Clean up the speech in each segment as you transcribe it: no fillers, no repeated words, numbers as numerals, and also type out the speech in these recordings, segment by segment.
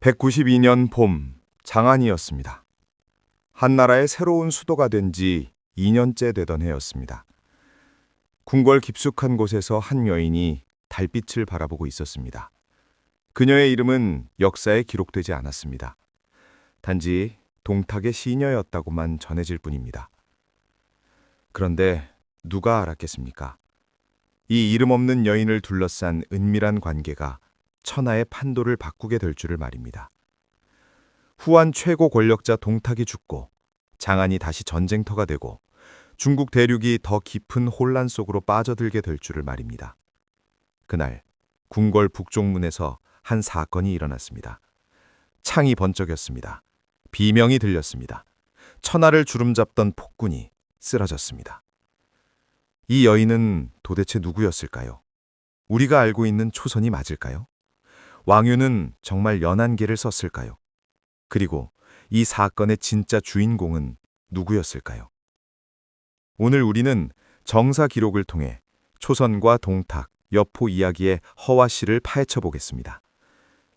192년 봄, 장안이었습니다. 한나라의 새로운 수도가 된 지 2년째 되던 해였습니다. 궁궐 깊숙한 곳에서 한 여인이 달빛을 바라보고 있었습니다. 그녀의 이름은 역사에 기록되지 않았습니다. 단지 동탁의 시녀였다고만 전해질 뿐입니다. 그런데 누가 알았겠습니까? 이 이름 없는 여인을 둘러싼 은밀한 관계가 천하의 판도를 바꾸게 될 줄을 말입니다. 후한 최고 권력자 동탁이 죽고 장안이 다시 전쟁터가 되고 중국 대륙이 더 깊은 혼란 속으로 빠져들게 될 줄을 말입니다. 그날 궁궐 북쪽문에서 한 사건이 일어났습니다. 창이 번쩍였습니다. 비명이 들렸습니다. 천하를 주름잡던 폭군이 쓰러졌습니다. 이 여인은 도대체 누구였을까요? 우리가 알고 있는 초선이 맞을까요? 왕유는 정말 연한계를 썼을까요? 그리고 이 사건의 진짜 주인공은 누구였을까요? 오늘 우리는 정사 기록을 통해 초선과 동탁, 여포 이야기의 허와씨를 파헤쳐 보겠습니다.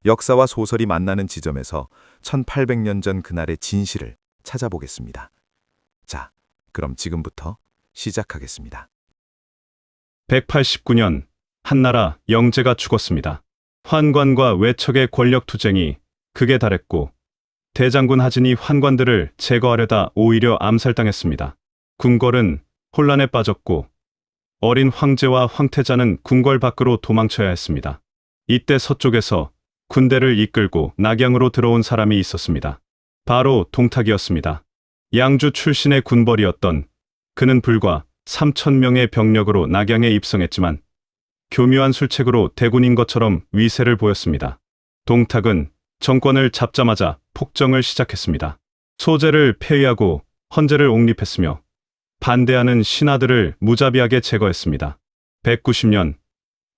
역사와 소설이 만나는 지점에서 1800년 전 그날의 진실을 찾아보겠습니다. 자, 그럼 지금부터 시작하겠습니다. 189년 한나라 영제가 죽었습니다. 환관과 외척의 권력 투쟁이 극에 달했고 대장군 하진이 환관들을 제거하려다 오히려 암살당했습니다. 궁궐은 혼란에 빠졌고 어린 황제와 황태자는 궁궐 밖으로 도망쳐야 했습니다. 이때 서쪽에서 군대를 이끌고 낙양으로 들어온 사람이 있었습니다. 바로 동탁이었습니다. 양주 출신의 군벌이었던 그는 불과 3,000명의 병력으로 낙양에 입성했지만 교묘한 술책으로 대군인 것처럼 위세를 보였습니다. 동탁은 정권을 잡자마자 폭정을 시작했습니다. 소제를 폐위하고 헌제를 옹립했으며 반대하는 신하들을 무자비하게 제거했습니다. 190년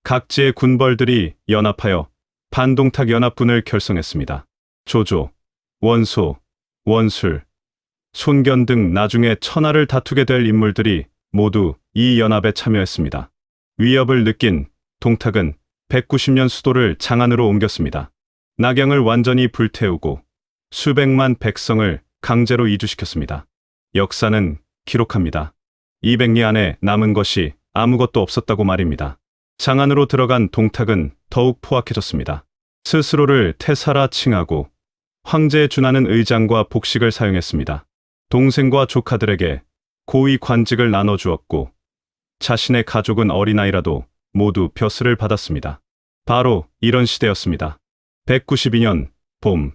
각지의 군벌들이 연합하여 반동탁 연합군을 결성했습니다. 조조, 원소, 원술, 손견 등 나중에 천하를 다투게 될 인물들이 모두 이 연합에 참여했습니다. 위협을 느낀 동탁은 190년 수도를 장안으로 옮겼습니다. 낙양을 완전히 불태우고 수백만 백성을 강제로 이주시켰습니다. 역사는 기록합니다. 200리 안에 남은 것이 아무것도 없었다고 말입니다. 장안으로 들어간 동탁은 더욱 포악해졌습니다. 스스로를 태사라 칭하고 황제에 준하는 의장과 복식을 사용했습니다. 동생과 조카들에게 고위 관직을 나눠주었고 자신의 가족은 어린아이라도 모두 벼슬을 받았습니다. 바로 이런 시대였습니다. 192년 봄,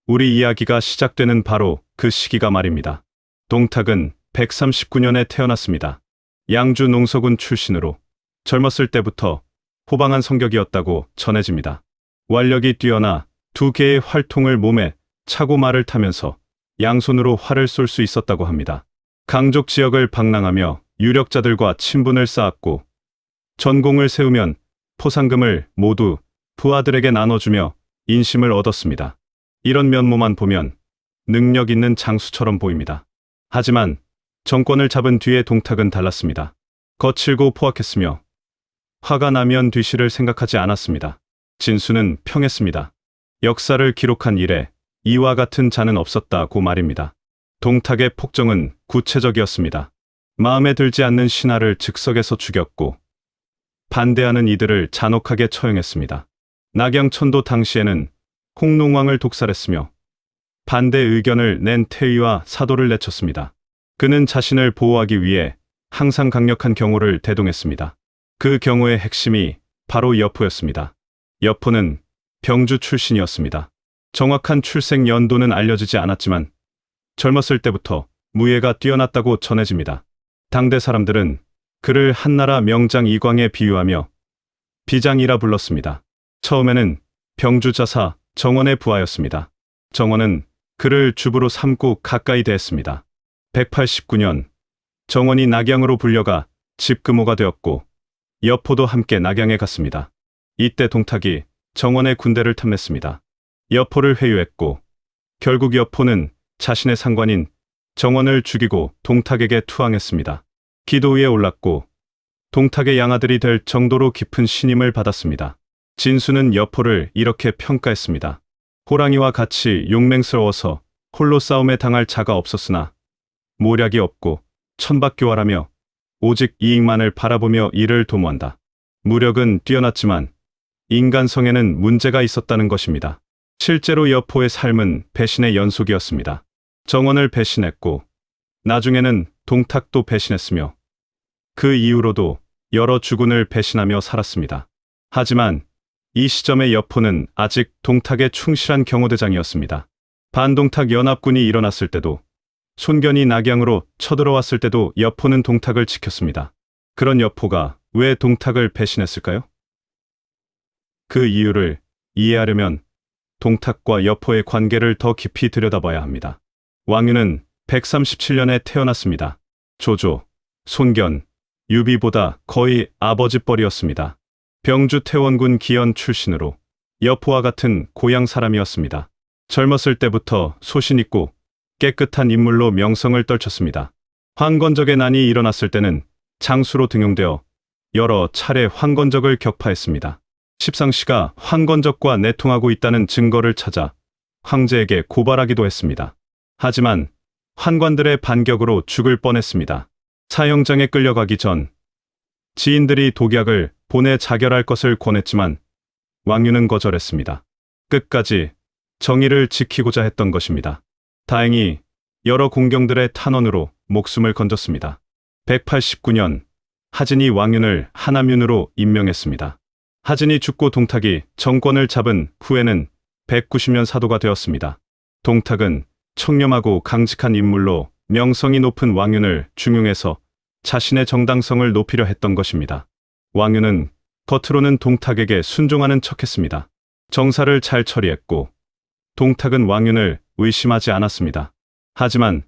우리 이야기가 시작되는 바로 그 시기가 말입니다. 동탁은 139년에 태어났습니다. 양주 농서군 출신으로 젊었을 때부터 호방한 성격이었다고 전해집니다. 완력이 뛰어나 두 개의 활통을 몸에 차고 말을 타면서 양손으로 활을 쏠 수 있었다고 합니다. 강족 지역을 방랑하며 유력자들과 친분을 쌓았고 전공을 세우면 포상금을 모두 부하들에게 나눠주며 인심을 얻었습니다. 이런 면모만 보면 능력 있는 장수처럼 보입니다. 하지만 정권을 잡은 뒤에 동탁은 달랐습니다. 거칠고 포악했으며 화가 나면 뒤실을 생각하지 않았습니다. 진수는 평했습니다. 역사를 기록한 이래 이와 같은 자는 없었다고 말입니다. 동탁의 폭정은 구체적이었습니다. 마음에 들지 않는 신하를 즉석에서 죽였고 반대하는 이들을 잔혹하게 처형했습니다. 낙양천도 당시에는 홍농왕을 독살했으며 반대 의견을 낸 태위와 사도를 내쳤습니다. 그는 자신을 보호하기 위해 항상 강력한 경호를 대동했습니다. 그 경호의 핵심이 바로 여포였습니다. 여포는 병주 출신이었습니다. 정확한 출생 연도는 알려지지 않았지만 젊었을 때부터 무예가 뛰어났다고 전해집니다. 당대 사람들은 그를 한나라 명장 이광에 비유하며 비장이라 불렀습니다. 처음에는 병주자사 정원의 부하였습니다. 정원은 그를 주부로 삼고 가까이 대했습니다. 189년 정원이 낙양으로 불려가 집금호가 되었고 여포도 함께 낙양에 갔습니다. 이때 동탁이 정원의 군대를 탐냈습니다. 여포를 회유했고 결국 여포는 자신의 상관인 정원을 죽이고 동탁에게 투항했습니다. 기도 위에 올랐고 동탁의 양아들이 될 정도로 깊은 신임을 받았습니다. 진수는 여포를 이렇게 평가했습니다. 호랑이와 같이 용맹스러워서 홀로 싸움에 당할 자가 없었으나 모략이 없고 천박교활하며 오직 이익만을 바라보며 이를 도모한다. 무력은 뛰어났지만 인간성에는 문제가 있었다는 것입니다. 실제로 여포의 삶은 배신의 연속이었습니다. 정원을 배신했고 나중에는 동탁도 배신했으며 그 이후로도 여러 주군을 배신하며 살았습니다. 하지만 이 시점의 여포는 아직 동탁의 충실한 경호대장이었습니다. 반동탁 연합군이 일어났을 때도 손견이 낙양으로 쳐들어왔을 때도 여포는 동탁을 지켰습니다. 그런 여포가 왜 동탁을 배신했을까요? 그 이유를 이해하려면 동탁과 여포의 관계를 더 깊이 들여다봐야 합니다. 왕유는 137년에 태어났습니다. 조조, 손견, 유비보다 거의 아버지뻘이었습니다. 병주 태원군 기연 출신으로 여포와 같은 고향 사람이었습니다. 젊었을 때부터 소신 있고 깨끗한 인물로 명성을 떨쳤습니다. 황건적의 난이 일어났을 때는 장수로 등용되어 여러 차례 황건적을 격파했습니다. 십상시가 황건적과 내통하고 있다는 증거를 찾아 황제에게 고발하기도 했습니다. 하지만 환관들의 반격으로 죽을 뻔했습니다. 사형장에 끌려가기 전 지인들이 독약을 보내 자결할 것을 권했지만 왕유는 거절했습니다. 끝까지 정의를 지키고자 했던 것입니다. 다행히 여러 공경들의 탄원으로 목숨을 건졌습니다. 189년 하진이 왕윤을 하남윤으로 임명했습니다. 하진이 죽고 동탁이 정권을 잡은 후에는 190년 사도가 되었습니다. 동탁은 청렴하고 강직한 인물로 명성이 높은 왕윤을 중용해서 자신의 정당성을 높이려 했던 것입니다. 왕윤은 겉으로는 동탁에게 순종하는 척했습니다. 정사를 잘 처리했고 동탁은 왕윤을 의심하지 않았습니다. 하지만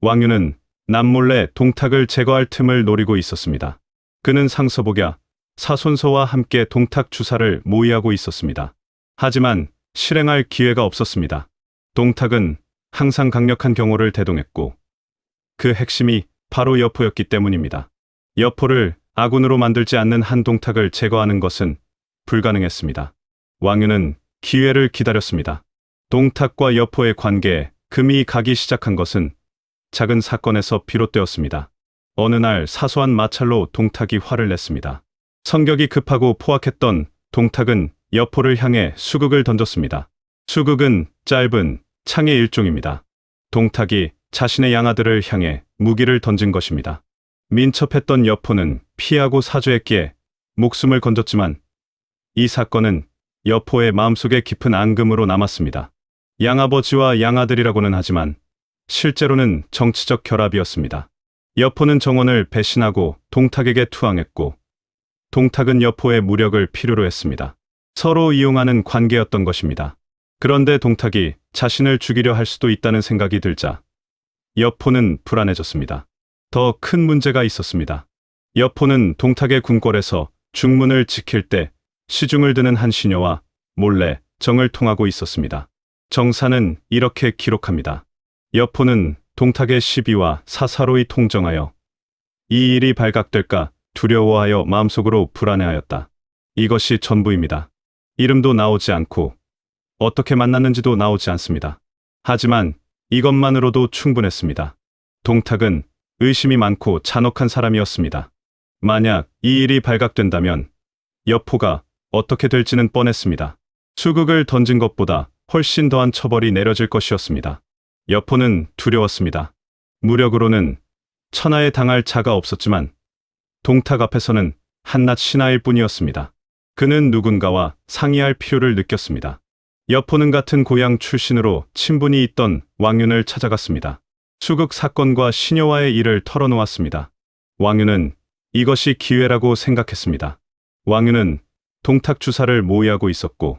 왕윤은 남몰래 동탁을 제거할 틈을 노리고 있었습니다. 그는 상서복야 사손서와 함께 동탁 주사를 모의하고 있었습니다. 하지만 실행할 기회가 없었습니다. 동탁은 항상 강력한 경호를 대동했고 그 핵심이 바로 여포였기 때문입니다. 여포를 아군으로 만들지 않는 한 동탁을 제거하는 것은 불가능했습니다. 왕유는 기회를 기다렸습니다. 동탁과 여포의 관계에 금이 가기 시작한 것은 작은 사건에서 비롯되었습니다. 어느 날 사소한 마찰로 동탁이 화를 냈습니다. 성격이 급하고 포악했던 동탁은 여포를 향해 수극을 던졌습니다. 수극은 짧은 창의 일종입니다. 동탁이 자신의 양아들을 향해 무기를 던진 것입니다. 민첩했던 여포는 피하고 사죄했기에 목숨을 건졌지만 이 사건은 여포의 마음속에 깊은 앙금으로 남았습니다. 양아버지와 양아들이라고는 하지만 실제로는 정치적 결합이었습니다. 여포는 정원을 배신하고 동탁에게 투항했고 동탁은 여포의 무력을 필요로 했습니다. 서로 이용하는 관계였던 것입니다. 그런데 동탁이 자신을 죽이려 할 수도 있다는 생각이 들자 여포는 불안해졌습니다. 더 큰 문제가 있었습니다. 여포는 동탁의 궁궐에서 중문을 지킬 때 시중을 드는 한 시녀와 몰래 정을 통하고 있었습니다. 정사는 이렇게 기록합니다. 여포는 동탁의 시비와 사사로이 통정하여 이 일이 발각될까 두려워하여 마음속으로 불안해하였다. 이것이 전부입니다. 이름도 나오지 않고 어떻게 만났는지도 나오지 않습니다. 하지만 이것만으로도 충분했습니다. 동탁은 의심이 많고 잔혹한 사람이었습니다. 만약 이 일이 발각된다면 여포가 어떻게 될지는 뻔했습니다. 수극을 던진 것보다 훨씬 더한 처벌이 내려질 것이었습니다. 여포는 두려웠습니다. 무력으로는 천하에 당할 자가 없었지만 동탁 앞에서는 한낱 신하일 뿐이었습니다. 그는 누군가와 상의할 필요를 느꼈습니다. 여포는 같은 고향 출신으로 친분이 있던 왕윤을 찾아갔습니다. 수극 사건과 시녀와의 일을 털어놓았습니다. 왕윤은 이것이 기회라고 생각했습니다. 왕윤은 동탁 주사를 모의하고 있었고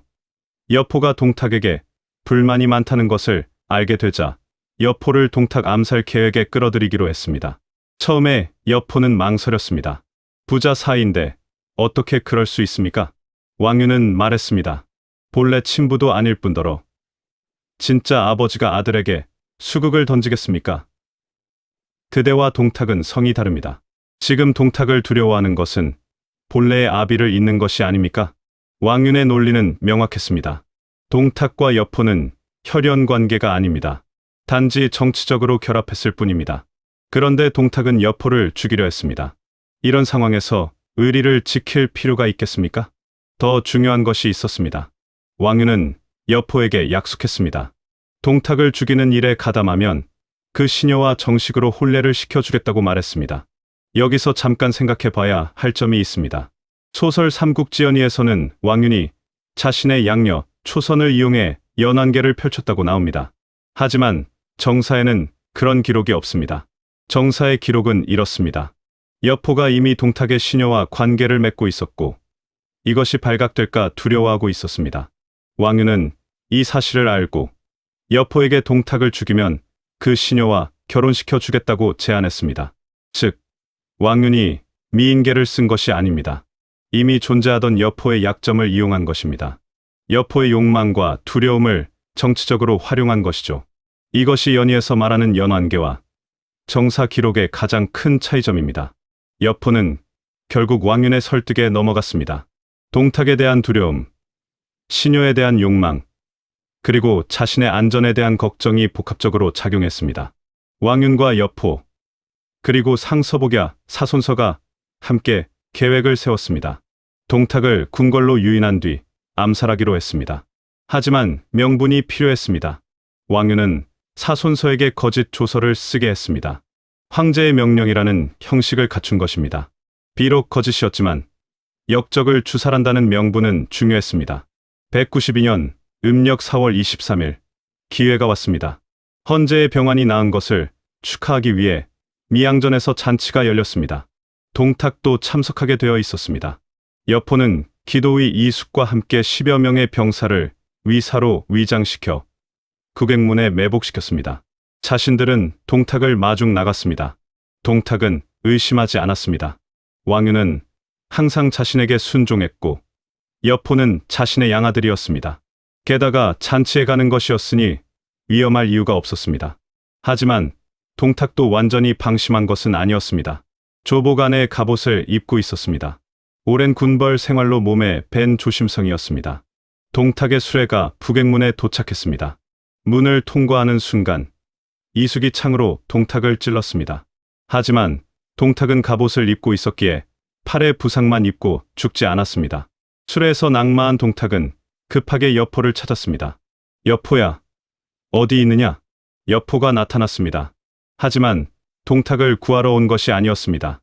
여포가 동탁에게 불만이 많다는 것을 알게 되자 여포를 동탁 암살 계획에 끌어들이기로 했습니다. 처음에 여포는 망설였습니다. 부자 사이인데 어떻게 그럴 수 있습니까? 왕윤은 말했습니다. 본래 친부도 아닐 뿐더러 진짜 아버지가 아들에게 수극을 던지겠습니까? 그대와 동탁은 성이 다릅니다. 지금 동탁을 두려워하는 것은 본래의 아비를 잇는 것이 아닙니까? 왕윤의 논리는 명확했습니다. 동탁과 여포는 혈연 관계가 아닙니다. 단지 정치적으로 결합했을 뿐입니다. 그런데 동탁은 여포를 죽이려 했습니다. 이런 상황에서 의리를 지킬 필요가 있겠습니까? 더 중요한 것이 있었습니다. 왕윤은 여포에게 약속했습니다. 동탁을 죽이는 일에 가담하면 그 시녀와 정식으로 혼례를 시켜주겠다고 말했습니다. 여기서 잠깐 생각해봐야 할 점이 있습니다. 소설 삼국지연의에서는 왕윤이 자신의 양녀 초선을 이용해 연안계를 펼쳤다고 나옵니다. 하지만 정사에는 그런 기록이 없습니다. 정사의 기록은 이렇습니다. 여포가 이미 동탁의 시녀와 관계를 맺고 있었고 이것이 발각될까 두려워하고 있었습니다. 왕윤은 이 사실을 알고 여포에게 동탁을 죽이면 그 시녀와 결혼시켜 주겠다고 제안했습니다. 즉, 왕윤이 미인계를 쓴 것이 아닙니다. 이미 존재하던 여포의 약점을 이용한 것입니다. 여포의 욕망과 두려움을 정치적으로 활용한 것이죠. 이것이 연의에서 말하는 연안계와 정사 기록의 가장 큰 차이점입니다. 여포는 결국 왕윤의 설득에 넘어갔습니다. 동탁에 대한 두려움, 시녀에 대한 욕망, 그리고 자신의 안전에 대한 걱정이 복합적으로 작용했습니다. 왕윤과 여포, 그리고 상서복야, 사손서가 함께 계획을 세웠습니다. 동탁을 궁궐로 유인한 뒤 암살하기로 했습니다. 하지만 명분이 필요했습니다. 왕윤은 사손서에게 거짓 조서를 쓰게 했습니다. 황제의 명령이라는 형식을 갖춘 것입니다. 비록 거짓이었지만 역적을 추살한다는 명분은 중요했습니다. 192년 음력 4월 23일 기회가 왔습니다. 헌제의 병환이 나은 것을 축하하기 위해 미양전에서 잔치가 열렸습니다. 동탁도 참석하게 되어 있었습니다. 여포는 기도의 이숙과 함께 10여 명의 병사를 위사로 위장시켜 국액문에 매복시켰습니다. 자신들은 동탁을 마중 나갔습니다. 동탁은 의심하지 않았습니다. 왕윤은 항상 자신에게 순종했고 여포는 자신의 양아들이었습니다. 게다가 잔치에 가는 것이었으니 위험할 이유가 없었습니다. 하지만 동탁도 완전히 방심한 것은 아니었습니다. 조복 안에 갑옷을 입고 있었습니다. 오랜 군벌 생활로 몸에 밴 조심성이었습니다. 동탁의 수레가 북액문에 도착했습니다. 문을 통과하는 순간 이숙이 창으로 동탁을 찔렀습니다. 하지만 동탁은 갑옷을 입고 있었기에 팔에 부상만 입고 죽지 않았습니다. 수레에서 낙마한 동탁은 급하게 여포를 찾았습니다. 여포야, 어디 있느냐? 여포가 나타났습니다. 하지만 동탁을 구하러 온 것이 아니었습니다.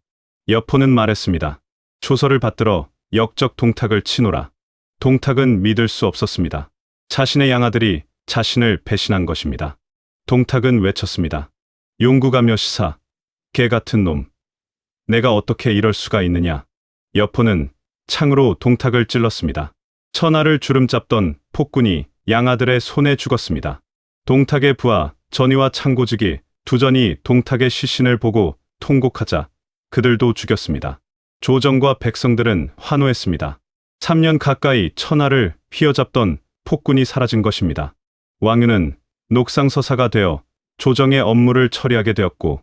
여포는 말했습니다. 조서를 받들어 역적 동탁을 치노라. 동탁은 믿을 수 없었습니다. 자신의 양아들이 자신을 배신한 것입니다. 동탁은 외쳤습니다. 용구가며 시사, 개 같은 놈. 내가 어떻게 이럴 수가 있느냐. 여포는 창으로 동탁을 찔렀습니다. 천하를 주름잡던 폭군이 양아들의 손에 죽었습니다. 동탁의 부하 전이와 창고직이 두전이 동탁의 시신을 보고 통곡하자 그들도 죽였습니다. 조정과 백성들은 환호했습니다. 3년 가까이 천하를 휘어잡던 폭군이 사라진 것입니다. 왕윤은 녹상서사가 되어 조정의 업무를 처리하게 되었고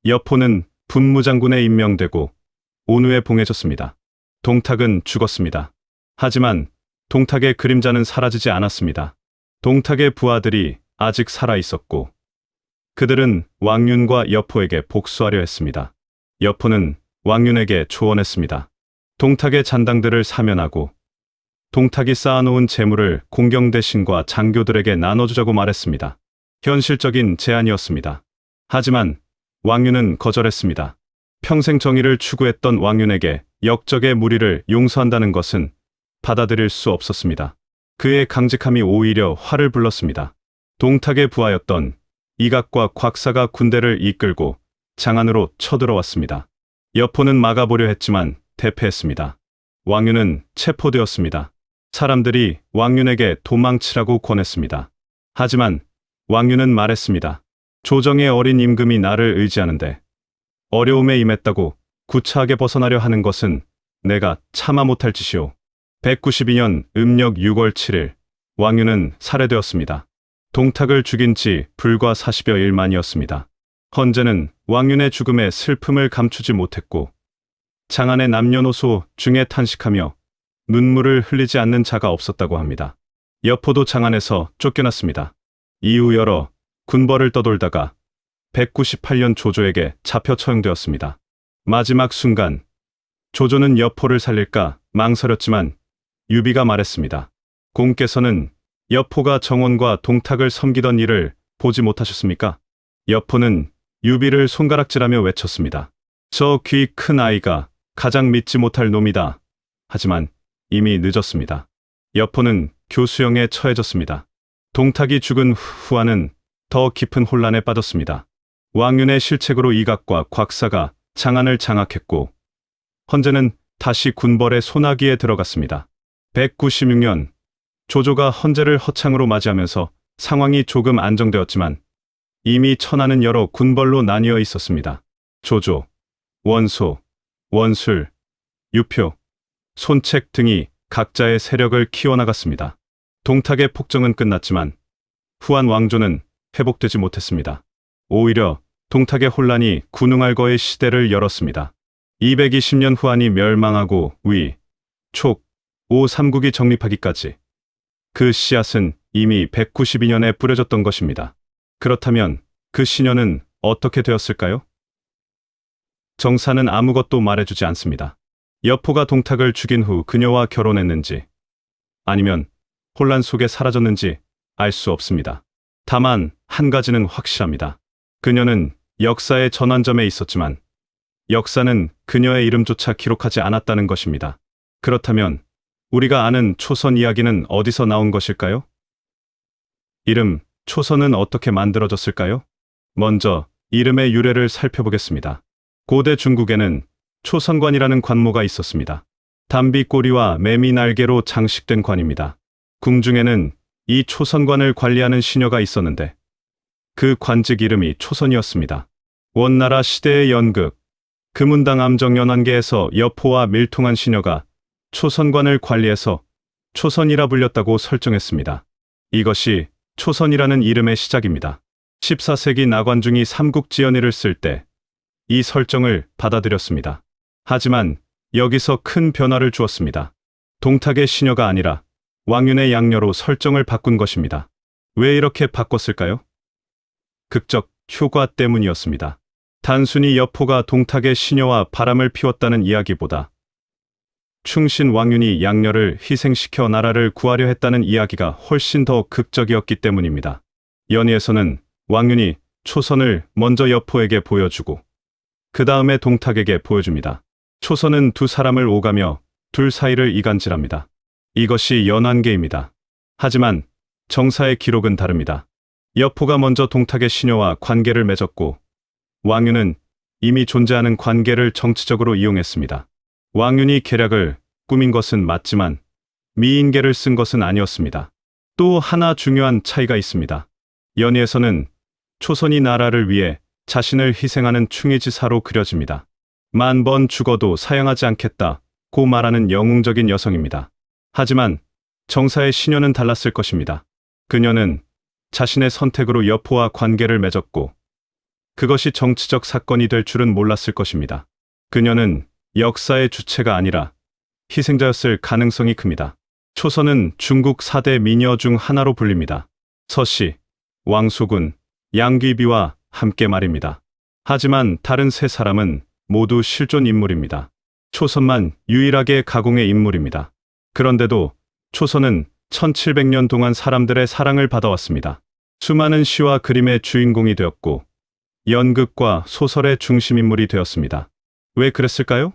여포는 분무장군에 임명되고 온후에 봉해졌습니다. 동탁은 죽었습니다. 하지만 동탁의 그림자는 사라지지 않았습니다. 동탁의 부하들이 아직 살아 있었고 그들은 왕윤과 여포에게 복수하려 했습니다. 여포는 왕윤에게 조언했습니다. 동탁의 잔당들을 사면하고 동탁이 쌓아놓은 재물을 공경대신과 장교들에게 나눠주자고 말했습니다. 현실적인 제안이었습니다. 하지만 왕윤은 거절했습니다. 평생 정의를 추구했던 왕윤에게 역적의 무리를 용서한다는 것은 받아들일 수 없었습니다. 그의 강직함이 오히려 화를 불렀습니다. 동탁의 부하였던 이각과 곽사가 군대를 이끌고 장안으로 쳐들어왔습니다. 여포는 막아보려 했지만 대패했습니다. 왕윤은 체포되었습니다. 사람들이 왕윤에게 도망치라고 권했습니다. 하지만 왕윤은 말했습니다. 조정의 어린 임금이 나를 의지하는데 어려움에 임했다고 구차하게 벗어나려 하는 것은 내가 참아 못할 짓이오. 192년 음력 6월 7일 왕윤은 살해되었습니다. 동탁을 죽인 지 불과 40여 일 만이었습니다. 헌제는 왕윤의 죽음에 슬픔을 감추지 못했고 장안의 남녀노소 중에 탄식하며 눈물을 흘리지 않는 자가 없었다고 합니다. 여포도 장안에서 쫓겨났습니다. 이후 여러 군벌을 떠돌다가 198년 조조에게 잡혀 처형되었습니다. 마지막 순간 조조는 여포를 살릴까 망설였지만 유비가 말했습니다. 공께서는 여포가 정원과 동탁을 섬기던 일을 보지 못하셨습니까? 여포는 유비를 손가락질하며 외쳤습니다. 저 귀 큰 아이가 가장 믿지 못할 놈이다. 하지만 이미 늦었습니다. 여포는 교수형에 처해졌습니다. 동탁이 죽은 후아는 더 깊은 혼란에 빠졌습니다. 왕윤의 실책으로 이각과 곽사가 장안을 장악했고 헌제는 다시 군벌의 소나기에 들어갔습니다. 196년 조조가 헌제를 허창으로 맞이하면서 상황이 조금 안정되었지만 이미 천하는 여러 군벌로 나뉘어 있었습니다. 조조, 원소, 원술, 유표, 손책 등이 각자의 세력을 키워나갔습니다. 동탁의 폭정은 끝났지만 후한 왕조는 회복되지 못했습니다. 오히려 동탁의 혼란이 군웅할거의 시대를 열었습니다. 220년 후한이 멸망하고 위, 촉, 오 삼국이 정립하기까지 그 씨앗은 이미 192년에 뿌려졌던 것입니다. 그렇다면 그 시년은 어떻게 되었을까요? 정사는 아무것도 말해주지 않습니다. 여포가 동탁을 죽인 후 그녀와 결혼했는지 아니면 혼란 속에 사라졌는지 알 수 없습니다. 다만 한 가지는 확실합니다. 그녀는 역사의 전환점에 있었지만 역사는 그녀의 이름조차 기록하지 않았다는 것입니다. 그렇다면 우리가 아는 초선 이야기는 어디서 나온 것일까요? 이름, 초선은 어떻게 만들어졌을까요? 먼저 이름의 유래를 살펴보겠습니다. 고대 중국에는 초선관이라는 관모가 있었습니다. 담비꼬리와 매미 날개로 장식된 관입니다. 궁중에는 이 초선관을 관리하는 시녀가 있었는데 그 관직 이름이 초선이었습니다. 원나라 시대의 연극 금운당 암정연환계에서 여포와 밀통한 시녀가 초선관을 관리해서 초선이라 불렸다고 설정했습니다. 이것이 초선이라는 이름의 시작입니다. 14세기 나관중이 삼국지연의를 쓸 때 이 설정을 받아들였습니다. 하지만 여기서 큰 변화를 주었습니다. 동탁의 시녀가 아니라 왕윤의 양녀로 설정을 바꾼 것입니다. 왜 이렇게 바꿨을까요? 극적 효과 때문이었습니다. 단순히 여포가 동탁의 시녀와 바람을 피웠다는 이야기보다 충신 왕윤이 양녀를 희생시켜 나라를 구하려 했다는 이야기가 훨씬 더 극적이었기 때문입니다. 연희에서는 왕윤이 초선을 먼저 여포에게 보여주고 그 다음에 동탁에게 보여줍니다. 초선은 두 사람을 오가며 둘 사이를 이간질합니다. 이것이 연환계입니다. 하지만 정사의 기록은 다릅니다. 여포가 먼저 동탁의 시녀와 관계를 맺었고 왕윤은 이미 존재하는 관계를 정치적으로 이용했습니다. 왕윤이 계략을 꾸민 것은 맞지만 미인계를 쓴 것은 아니었습니다. 또 하나 중요한 차이가 있습니다. 연희에서는 초선이 나라를 위해 자신을 희생하는 충의지사로 그려집니다. 10,000번 죽어도 사양하지 않겠다고 말하는 영웅적인 여성입니다. 하지만 정사의 시녀는 달랐을 것입니다. 그녀는 자신의 선택으로 여포와 관계를 맺었고 그것이 정치적 사건이 될 줄은 몰랐을 것입니다. 그녀는 역사의 주체가 아니라 희생자였을 가능성이 큽니다. 초선은 중국 4대 미녀 중 하나로 불립니다. 서씨, 왕소군, 양귀비와 함께 말입니다. 하지만 다른 세 사람은 모두 실존 인물입니다. 초선만 유일하게 가공의 인물입니다. 그런데도 초선은 1700년 동안 사람들의 사랑을 받아왔습니다. 수많은 시와 그림의 주인공이 되었고 연극과 소설의 중심인물이 되었습니다. 왜 그랬을까요?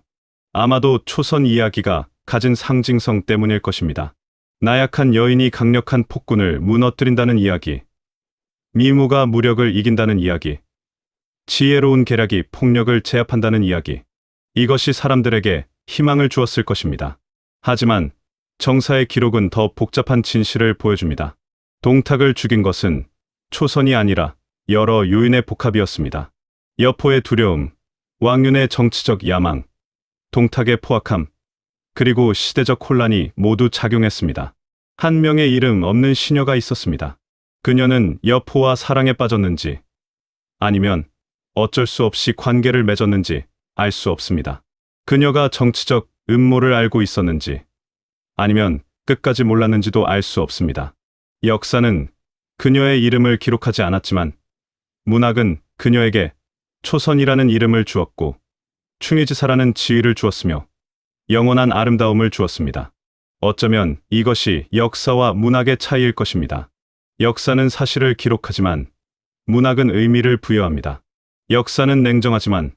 아마도 초선 이야기가 가진 상징성 때문일 것입니다. 나약한 여인이 강력한 폭군을 무너뜨린다는 이야기, 미무가 무력을 이긴다는 이야기, 지혜로운 계략이 폭력을 제압한다는 이야기. 이것이 사람들에게 희망을 주었을 것입니다. 하지만 정사의 기록은 더 복잡한 진실을 보여줍니다. 동탁을 죽인 것은 초선이 아니라 여러 요인의 복합이었습니다. 여포의 두려움, 왕윤의 정치적 야망, 동탁의 포악함, 그리고 시대적 혼란이 모두 작용했습니다. 한 명의 이름 없는 시녀가 있었습니다. 그녀는 여포와 사랑에 빠졌는지 아니면 어쩔 수 없이 관계를 맺었는지 알 수 없습니다. 그녀가 정치적 음모를 알고 있었는지 아니면 끝까지 몰랐는지도 알 수 없습니다. 역사는 그녀의 이름을 기록하지 않았지만 문학은 그녀에게 초선이라는 이름을 주었고 충의지사라는 지위를 주었으며 영원한 아름다움을 주었습니다. 어쩌면 이것이 역사와 문학의 차이일 것입니다. 역사는 사실을 기록하지만 문학은 의미를 부여합니다. 역사는 냉정하지만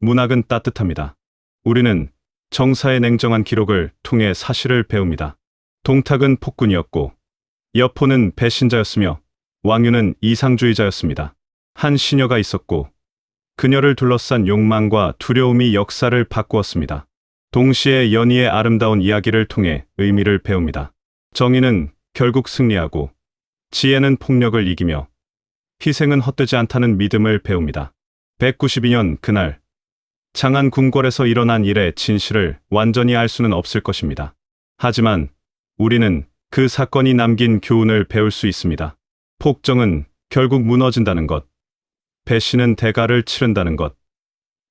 문학은 따뜻합니다. 우리는 정사의 냉정한 기록을 통해 사실을 배웁니다. 동탁은 폭군이었고 여포는 배신자였으며 왕유는 이상주의자였습니다. 한 시녀가 있었고 그녀를 둘러싼 욕망과 두려움이 역사를 바꾸었습니다. 동시에 연희의 아름다운 이야기를 통해 의미를 배웁니다. 정의는 결국 승리하고 지혜는 폭력을 이기며 희생은 헛되지 않다는 믿음을 배웁니다. 192년 그날 장안 궁궐에서 일어난 일의 진실을 완전히 알 수는 없을 것입니다. 하지만 우리는 그 사건이 남긴 교훈을 배울 수 있습니다. 폭정은 결국 무너진다는 것, 배신은 대가를 치른다는 것,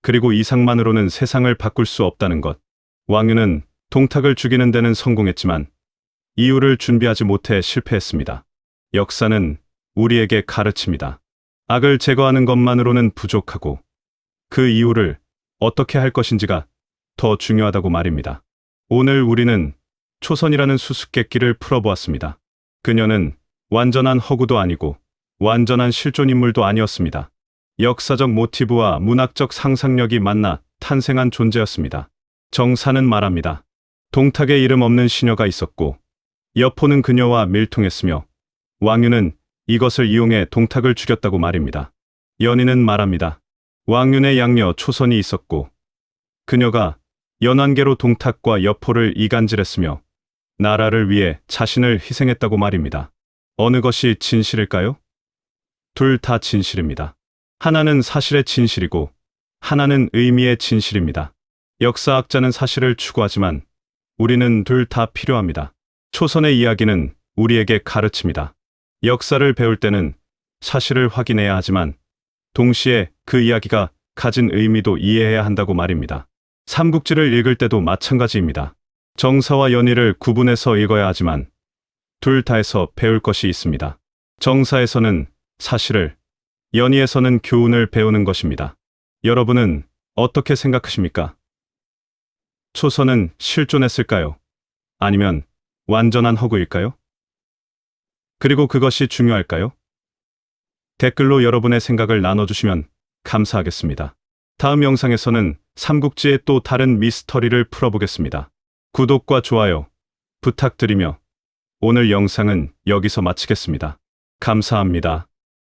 그리고 이상만으로는 세상을 바꿀 수 없다는 것. 왕유는 동탁을 죽이는 데는 성공했지만 이유를 준비하지 못해 실패했습니다. 역사는 우리에게 가르칩니다. 악을 제거하는 것만으로는 부족하고 그 이유를 어떻게 할 것인지가 더 중요하다고 말입니다. 오늘 우리는 초선이라는 수수께끼를 풀어보았습니다. 그녀는 완전한 허구도 아니고 완전한 실존 인물도 아니었습니다. 역사적 모티브와 문학적 상상력이 만나 탄생한 존재였습니다. 정사는 말합니다. 동탁의 이름 없는 시녀가 있었고 여포는 그녀와 밀통했으며 왕유는 이것을 이용해 동탁을 죽였다고 말입니다. 연희는 말합니다. 왕윤의 양녀 초선이 있었고 그녀가 연한계로 동탁과 여포를 이간질했으며 나라를 위해 자신을 희생했다고 말입니다. 어느 것이 진실일까요? 둘 다 진실입니다. 하나는 사실의 진실이고 하나는 의미의 진실입니다. 역사학자는 사실을 추구하지만 우리는 둘 다 필요합니다. 초선의 이야기는 우리에게 가르칩니다. 역사를 배울 때는 사실을 확인해야 하지만 동시에 그 이야기가 가진 의미도 이해해야 한다고 말입니다. 삼국지를 읽을 때도 마찬가지입니다. 정사와 연희를 구분해서 읽어야 하지만 둘 다에서 배울 것이 있습니다. 정사에서는 사실을, 연희에서는 교훈을 배우는 것입니다. 여러분은 어떻게 생각하십니까? 초선은 실존했을까요? 아니면 완전한 허구일까요? 그리고 그것이 중요할까요? 댓글로 여러분의 생각을 나눠주시면 감사하겠습니다. 다음 영상에서는 삼국지의 또 다른 미스터리를 풀어보겠습니다. 구독과 좋아요 부탁드리며 오늘 영상은 여기서 마치겠습니다. 감사합니다.